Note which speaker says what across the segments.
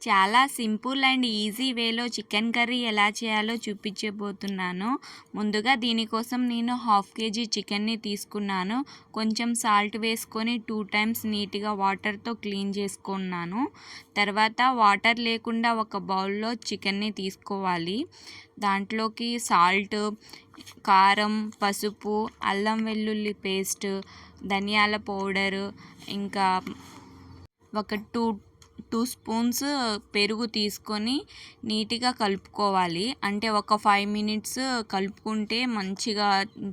Speaker 1: చాలా simple and easy వేలో chicken curry ఎలా చేయాలో చూపించబోతున్నాను. ముందుగా దీనికోసం నేను 1/2 kg చికెన్ని తీసుకున్నాను. కొంచెం సాల్ట్ వేసుకొని 2 టైమ్స్ నీట్గా వాటర్తో క్లీన్ చేసుకున్నాను. తర్వాత వాటర్ లేకుండా ఒక బౌల్లో చికెన్ని తీసుకోవాలి. దాంట్లోకి సాల్ట్, కారం, పసుపు, అల్లం వెల్లుల్లి పేస్ట్, ధనియాల పౌడరు, ఇంకా ఒక 2 స్పూన్స్ పెరుగు తీసుకొని నీట్గా కలుపుకోవాలి. అంటే ఒక 5 మినిట్స్ కలుపుకుంటే మంచిగా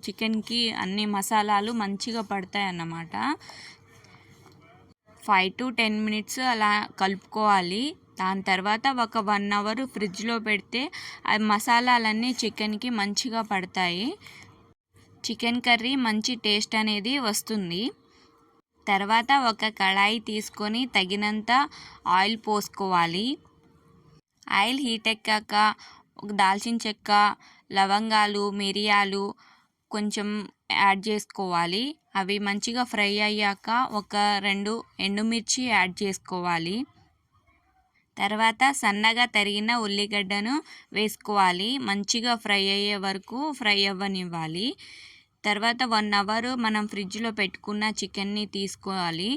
Speaker 1: చికెన్కి అన్ని మసాలాలు మంచిగా పడతాయి అన్నమాట. 5 to 10 మినిట్స్ అలా కలుపుకోవాలి. దాని తర్వాత ఒక 1 అవర్ ఫ్రిడ్జ్లో పెడితే ఆ మసాలాలన్నీ చికెన్కి మంచిగా పడతాయి. చికెన్ కర్రీ మంచి టేస్ట్ అనేది వస్తుంది. తర్వాత ఒక కళాయి తీసుకొని తగినంత ఆయిల్ పోసుకోవాలి. ఆయిల్ హీట్ ఎక్కాక దాల్చిన చెక్క, లవంగాలు, మిరియాలు కొంచెం యాడ్ చేసుకోవాలి. అవి మంచిగా ఫ్రై అయ్యాక ఒక 2 ఎండుమిర్చి యాడ్ చేసుకోవాలి. తర్వాత సన్నగా తరిగిన ఉల్లిగడ్డను వేసుకోవాలి. మంచిగా ఫ్రై అయ్యే వరకు ఫ్రై అవ్వనివ్వాలి. తర్వాత 1 అవర్ మనం ఫ్రిడ్జ్లో పెట్టుకున్న చికెన్ని తీసుకోవాలి.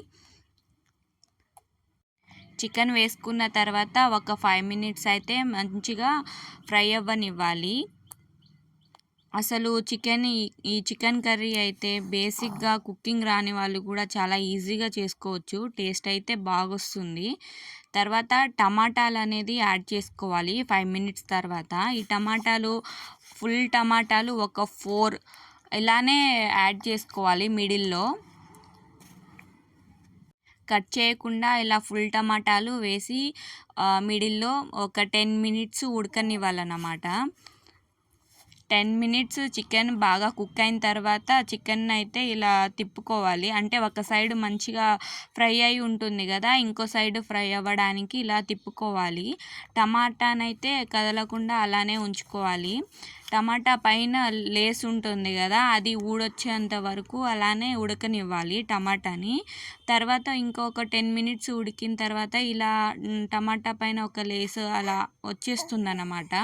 Speaker 1: చికెన్ వేసుకున్న తర్వాత ఒక 5 మినిట్స్ అయితే మంచిగా ఫ్రై అవ్వనివ్వాలి. అసలు ఈ చికెన్ కర్రీ అయితే బేసిక్గా కుకింగ్ రాని వాళ్ళు కూడా చాలా ఈజీగా చేసుకోవచ్చు. టేస్ట్ అయితే బాగొస్తుంది. తర్వాత టమాటాలు అనేది యాడ్ చేసుకోవాలి 5 మినిట్స్ తర్వాత. ఈ ఫుల్ టమాటాలు ఒక 4 ఇలానే యాడ్ చేసుకోవాలి. మిడిల్లో కట్ చేయకుండా ఇలా ఫుల్ టమాటాలు వేసి మిడిల్లో ఒక 10 మినిట్స్ ఉడకనివ్వాలన్నమాట. 10 మినిట్స్ చికెన్ బాగా కుక్ అయిన తర్వాత చికెన్ అయితే ఇలా తిప్పుకోవాలి. అంటే ఒక సైడ్ మంచిగా ఫ్రై అయి ఉంటుంది కదా, ఇంకో సైడ్ ఫ్రై అవ్వడానికి ఇలా తిప్పుకోవాలి. టమాటానైతే కదలకుండా అలానే ఉంచుకోవాలి. టమాటా పైన లేస్ ఉంటుంది కదా, అది ఊడొచ్చేంత వరకు అలానే ఉడకనివ్వాలి టమాటాని. తర్వాత ఇంకొక 10 మినిట్స్ ఉడికిన తర్వాత ఇలా టమాటా పైన ఒక లేస్ అలా వచ్చేస్తుంది అన్నమాట.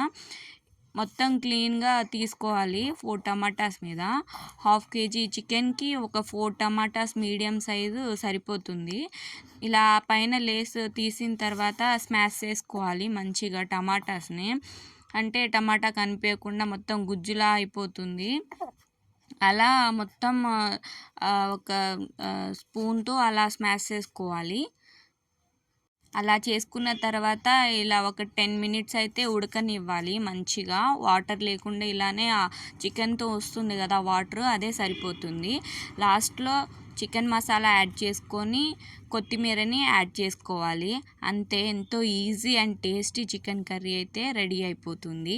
Speaker 1: మొత్తం క్లీన్గా తీసుకోవాలి 4 టమాటాస్ మీద. 1/2 kg చికెన్కి ఒక 4 టమాటాస్ మీడియం సైజు సరిపోతుంది. ఇలా పైన లేస్ తీసిన తర్వాత స్మాష్ చేసుకోవాలి మంచిగా టమాటాస్ని. అంటే టమాటా కనిపించకుండా మొత్తం గుజ్జులా అయిపోతుంది. అలా మొత్తం ఒక స్పూన్తో అలా స్మాష్ చేసుకోవాలి. అలా చేసుకున్న తర్వాత ఇలా ఒక 10 మినిట్స్ అయితే ఉడకనివ్వాలి మంచిగా. వాటర్ లేకుండా ఇలానే చికెన్తో వస్తుంది కదా వాటర్, అదే సరిపోతుంది. లాస్ట్లో చికెన్ మసాలా యాడ్ చేసుకొని కొత్తిమీరని యాడ్ చేసుకోవాలి. అంతే, ఎంతో easy and tasty chicken curry అయితే రెడీ అయిపోతుంది.